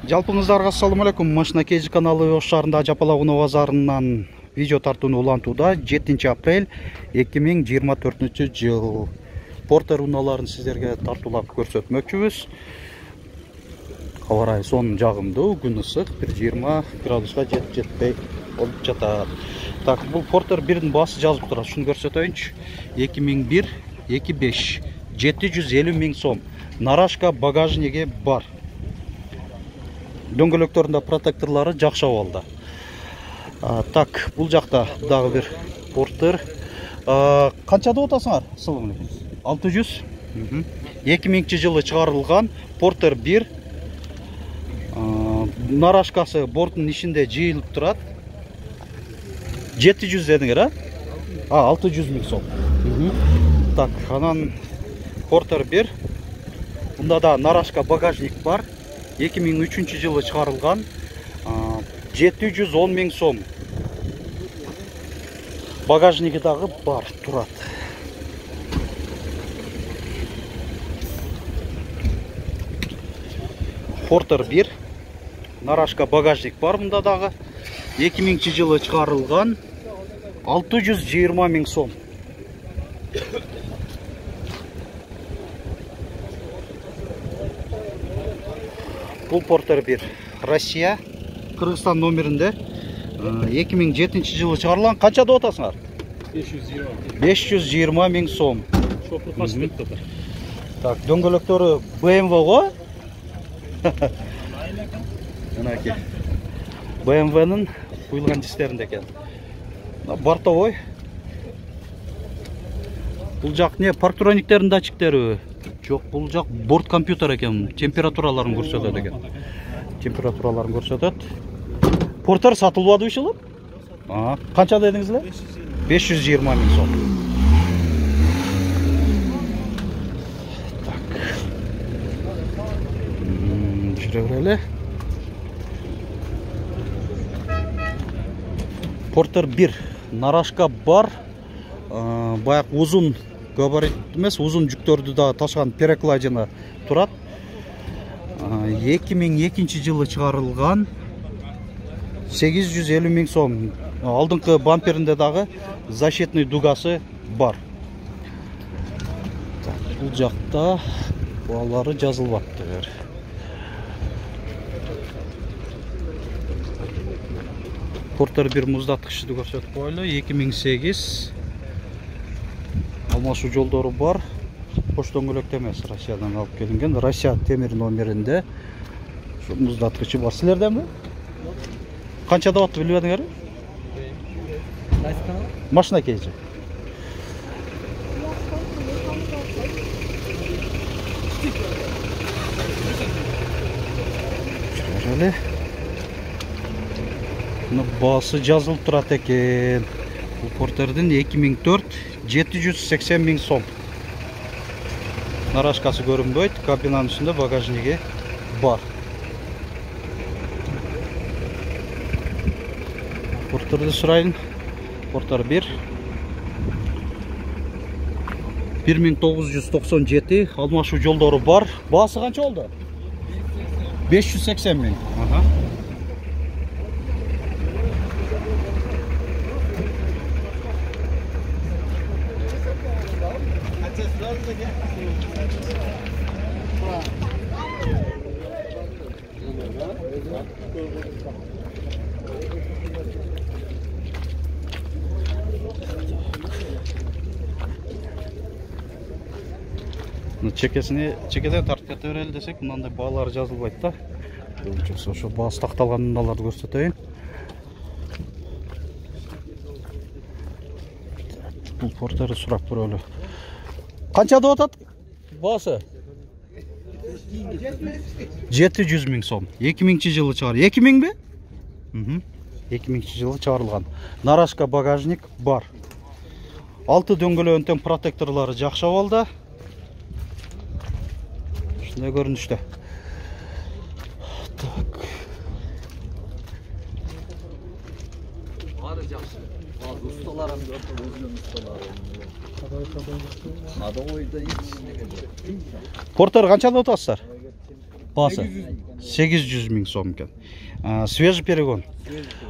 Жалпыңыздарга ассаламу алейкум. Машина Кейжи каналы Ош шаарында Жапалак базарынан видео тартууну улантууда. 7 апрель 2024 жыл. Портер унааларын сиздерге тартуулап көрсөтмөкчүбүз. Аба ырайы сонун жагымдуу, күн ысык, 20 градуска жетпей болуп жатат. Так, бул Портер 1дин баасы жазып турат. Шуну көрсөтөйүнчү. 2001 25 750 миң сом. Нарашка багажниги бар. Дөңгөлөктөрүндө протекторлары жакшы абалда. Так, бул жакта дагы бир Портер. Канча деп атасыңар? 600. 2000 жылы чыгарылган Портер 1. Нарашкасы борттун ичинде жыйылып турат. 700 дедиңер, 600 миң сом. Так, анан Портер 1. Бунда да нарашка багажник бар. 2003 жылы чыгарылган, 710 миң сом. Багажниги дагы бар, турат. Портер 1. Нарашка багажник бар бунда дагы. 2000 жылы чыгарылган, 620 миң сом. Бул Портер 1. Россия, Кыргызстан номеринде 2007 жылы чыгарылган. Канча деп атасыңар? 520 миң сом. Так, дөңгөлөктөрү BMW го. Мынакей. BMW-нын куюлган дистеринде экен. Бортовой. Бул жак не, парктрониктердин датчиктери? Жок, бул жак борт компьютер экен. Температураларын көрсөтөт экен. Температураларын көрсөтөт. Портер сатылбады ушул? Канча дедиңиз эле? 520 миң сом. Так. Жүрө берели. Портер 1. Нарашка бар. Баяк узун габарит эмес, узун жүктөрдү да ташыган перекладина турат. 2002 жылы чыгарылган, 850 миң сом. Алдыңкы бамперинде дагы защитный дугасы бар. Бул жакта баалары жазылбаптыр. Портер 1 муздаткычты көрсөтүп коелу. 2008. Алмашуу жолдору бар. Кош дөңгөлөктө эмес, Россиядан алып келинген. Россия темир номеринде ушу муздаткычы бар. Силерденби? Канча деп атты билбедиңерби? Машина Кейжи. Жаралы. Баасы жазылып турат экен. Бул Портердин 2004 780 миң сом. Нарашкасы көрүнбөйт, кабинанын үстүндө багажниги бар. Портерди сурайын. Портер 1. 1997, алмашуу жолдору бар. Баасы канча болду? 580 миң. Чекеден тартып кете берели десек, мындай баалары жазылбайт да. Ошо баасы такталган унааларды көрсөтөйүн. Бул Портерди сурап көрөлү. Канча деп атат? Баасы 700 миң сом. 2000 жылы чыгар. 2000 бе? 2000 жылы чыгарылган. Нарашка багажник бар. 6 дөңгөлөөнүн протекторлору жакшы абалда. Ушундай көрүнүштө. Так. Баары жакшы. Усталарым өзүнүн усталары. Портер канча деп атасыздар? Басы 800 миң сом екен. Свежий перегон.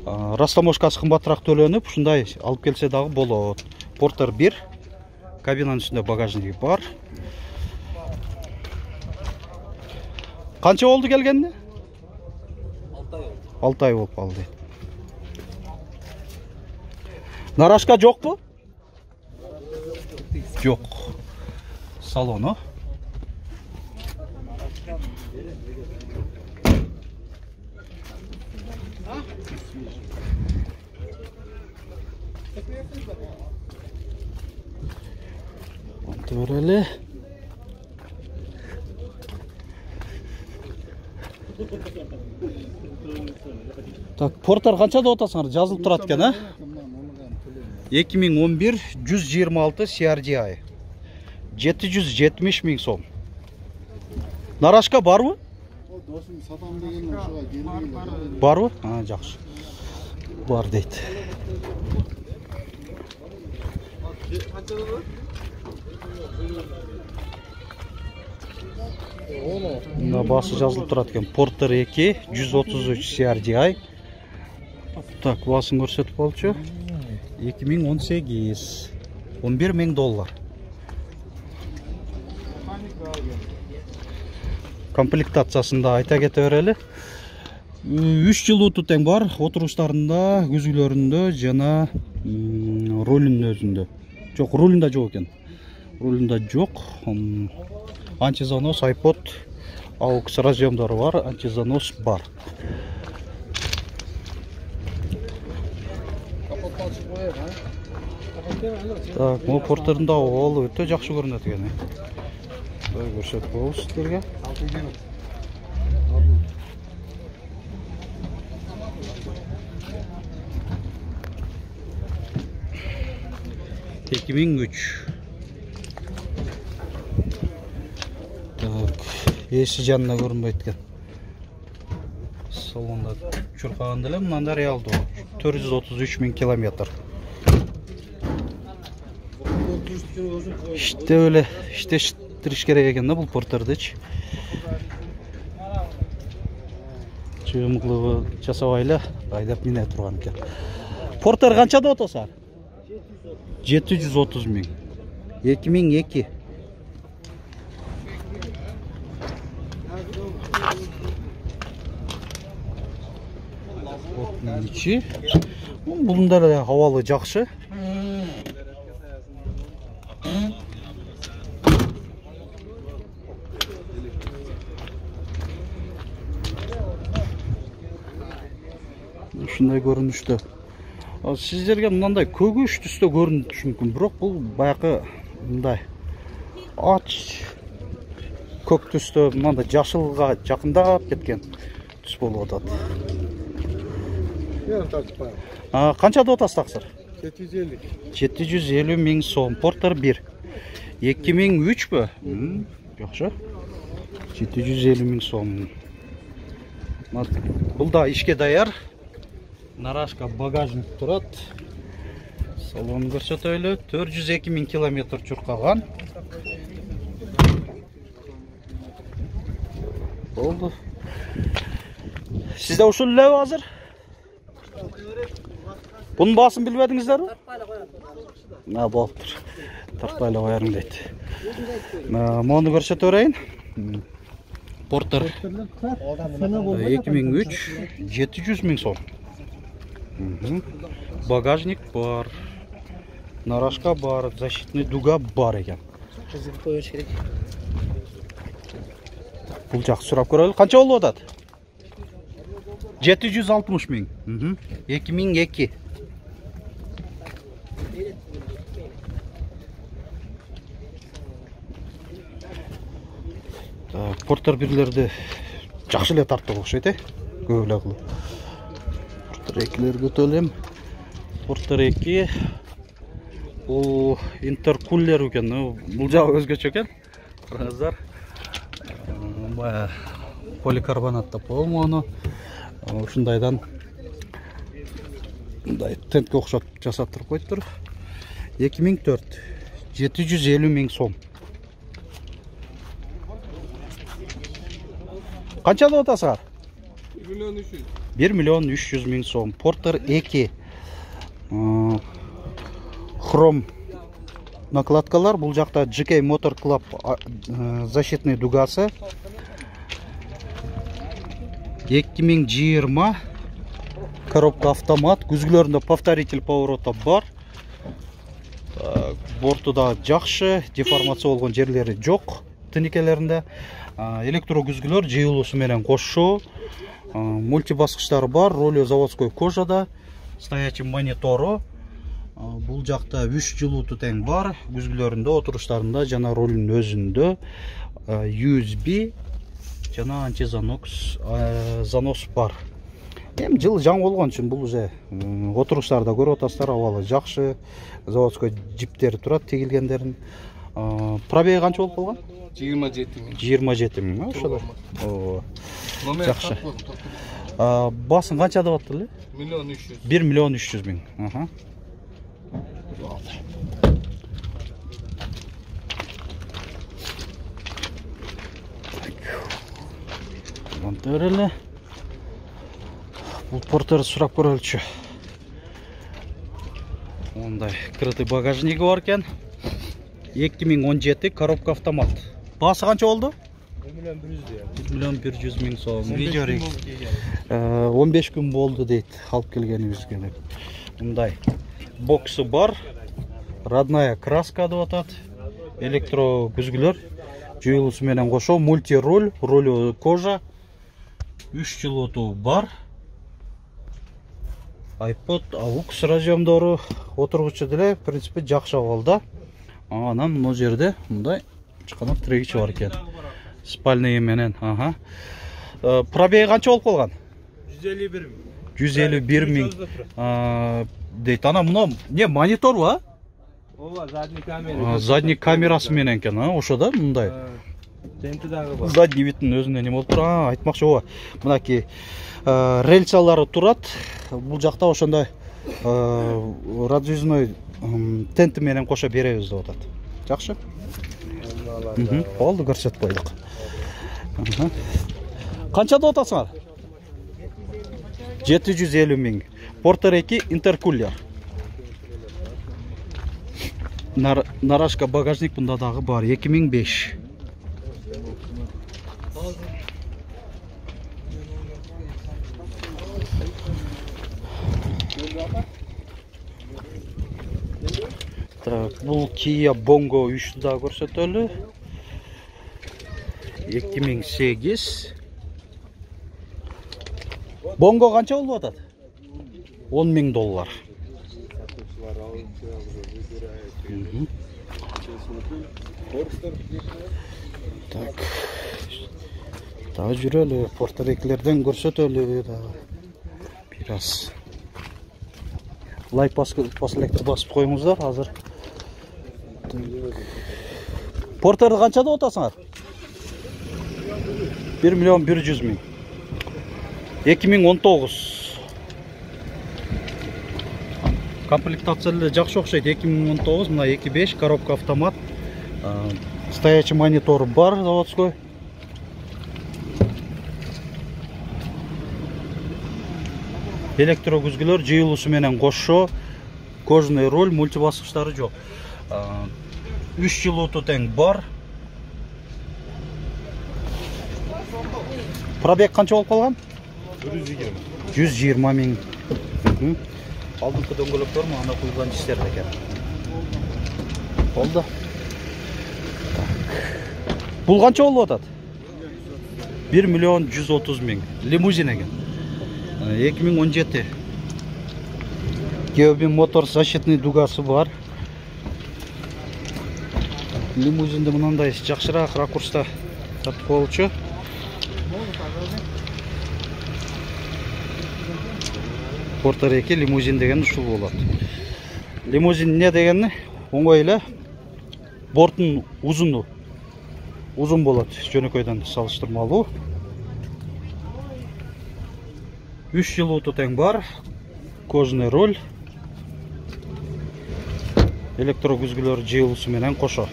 Растаможкасы қымбатырақ төленіп, ушундай алып келсе дағы болот. Портер 1. Кабинаның үстінде багажнигі бар. Қанша болды келгенде? 6 ай болып қалды. Нарашка жоқ бұ? Жоқ. Салоны. Төрелі. Так, Портер қанша да отасыңар? Жазылып тұрады екен, а? 2011 126 CRDI. 770 миң сом. Нарашка бар бу? Бар бу? Жақсы. Бар дейді. Басы жазылып тұрады екен. Портер 2 133 CRDI. Так, басын көрсетіп болчу. 2018 11 миң доллар. Комплектациясында айта кете берели. 3 жылууту тең бар, отуруштарында, күзгүлөрүндө жана рулунун өзүндө. Жок, рулунда жок экен. Рулунда жок. Антизанос, iPod, AUX разъемдары бар, антизанос бар. Так, бұл портерында ол өте жақсы көрінеді екен. Көрсетіп қойыңыз сіздерге. Екі мың үч. Так, есі жанына көрінбейді екен. Салонда чуркаган деле, мында реалдуу 433 миң километр. İşte öyle, işte şittiriş керек екен да бұл портердечи. Чыгымдуулугу жасабай эле айдап мине турган экен. Портер канчада отосар? 730 миң. 2002. İçi. Bunun da havalı жақсы. Ушундай көрүнүштө. Сиздерге мындай көгөш түстө көрүнүшү мүмкүн, бирок бул баягы мындай ач көк түстө, мындай жашылга жакындап кеткен түс болуп атат. Канчада отасыз таксыр? 750. 750 миң сом. Портер 1. 2003 бі? Жақшы. 750 миң сом. Бұл да ішке даяр. Нарашка багажник тұрат. Салон көрсөтөлү. 402 миң километр чуркаган. Болды. Сизде ушул эле азыр? Bunun basın bilmedinizler mi? Ne boluptur. Tartpayla koyarım deydi. Onu görset öğreyin. Porter 2003 700 миң сом. Багажник бар. Нарашка бар. Защитный дуга бар екен. Бұл жақсы сұрап көрелі. Қанша болу отады? 760 миң. 2002. Портер бирлерди жакшы эле тартып окшойт, көп эле кылып. Портер 2лерге өтөлөм. Портер 2 бул интеркулер экен. Бул жагы өзгөчө экен. Караңыздар. Бая поликарбонатта по-моему ушундайдан мындай тентке окшоп жасаттырып коюптур. 2004 750 миң сом. Канча деп атасыңар? 1 миллион 300 миң сом. Porter 2 хром накладкалар. Бұл жақта GK Motor Club защитный дугасы. 2020 коробка автомат. Күзгілерінде повторитель поворота бар. Бортыда жақшы, деформация болған жерлері жоқ. Тінекелерінде электро күзгілер жиылысы менен қошу. Мультибасқыштары бар. Ролі заводской кожада. Стоячий монитору. Бұл жақта 3 жылуты тең бар. Күзгілерінде, отырыштарында, жана ролін өзінде USB жана антизанос бар. Жыл жаң болған үшін бұл уже отырыштарда көріп отастар, авалы жақшы. Заводской джиптері тұрады, тегілгендерін. Пробеги қанша болып қалған? 27 миң. Жақшы. Басын қанша деп аттыр? 1 миллион 300 миң. Монтерелі. Бұл Porter сұрап көрелші. Ондай крытый багажнигі бар кен. 2017 коробка автомат. Басы қанша болды? 1 миллион 100 миң сом. 15 күн болды дейді, алып келгенімізге деп. Ондай боксы бар. Родная краска деп атады. Электро күзгілер. Жүйілісі менен қошу. Мультироль. Ролі кожа. 3 жылуты бар. iPod, AUX радиомдары отырғычы діле, в принципе, жақшы болды. Анан мұны жерде мұндай шықанып тірегіші бар екен. Спальный еменен. Пробеги қанша болып қалған? 151 миң. Дейді, ана мұны не монитор ба? Ова, задний камера. Задний камерасы менен кен, ошо да мұндай. Задний виттің өзінде не болып тұр? Айтмақшы, ова. Мұнаки рельсалары тұрады. Бұл жақта ошондай радиозной тенті менен қоша береміз деп атады. Жақшы? Болды, көрсет қойдық. Қанша деп атасыңар? 750 миң. Porter 2 интеркулер. Нарашка багажник бұнда дағы бар. 2005. Бұл Kia Bongo 3-ді да көрсетөлі. 2008. Bongo қанша болып атады? 10 миң доллар. Так. Та жүрелі, Porter 2-лерден көрсетөлі. Biraz. Лайк басылектір басып қойыңыздар, азыр. Porter'ді қанша да отасыңар? 1 миллион 100 миң. 2019. Комплектациялы жақшы оқшайды. 2019, мына 2.5 коробка автомат. Стоячий монитор бар, заводской. Электро күзгілер жиылысы менен қошу. Кожаный роль, мультибасқыштары жоқ. 3 жылуты тең бар. Пробег қанша болып қалған? 120 миң. Алдыңғы дөңгелектер ана қойылған жістер екен. Болды. Бұл қанша болып атады? 1 миллион 130 миң. Лимузин екен. 2017. Geobin мотор защитный дугасы бар. Лимузинді мынандай жақшырақ ракурста сатып болчу. Porter 2 лимузин деген ушул болот. Лимузин не дегени? Оңой эле. Бортун узун болот, жөнөкөйдөн салыштырмалуу. 3 жылуты тең бар. Кожаный роль. Электро күзгүлөр жыйылуусу менен кошо.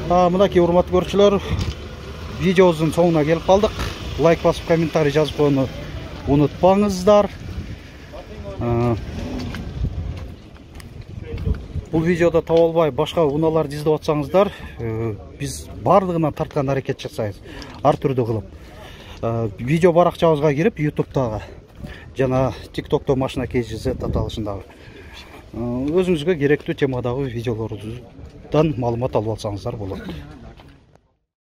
Мынакей урматтуу көрүүчүлөр, видеобуздун соңуна келип калдык. Лайк басып, комментарий жазып коюуну унутпаңыздар. Бул видеода таба албай башка унааларды издеп атсаңыздар, биз бардыгынан тарткан аракет жасайбыз, ар түрдүү кылып. Видео баракчабызга кирип, YouTube'дагы жана TikTok'то машина KGZ аталышындагы өзүңүзгө керектүү темадагы видеолордон маалымат алып алсаңыздар болот.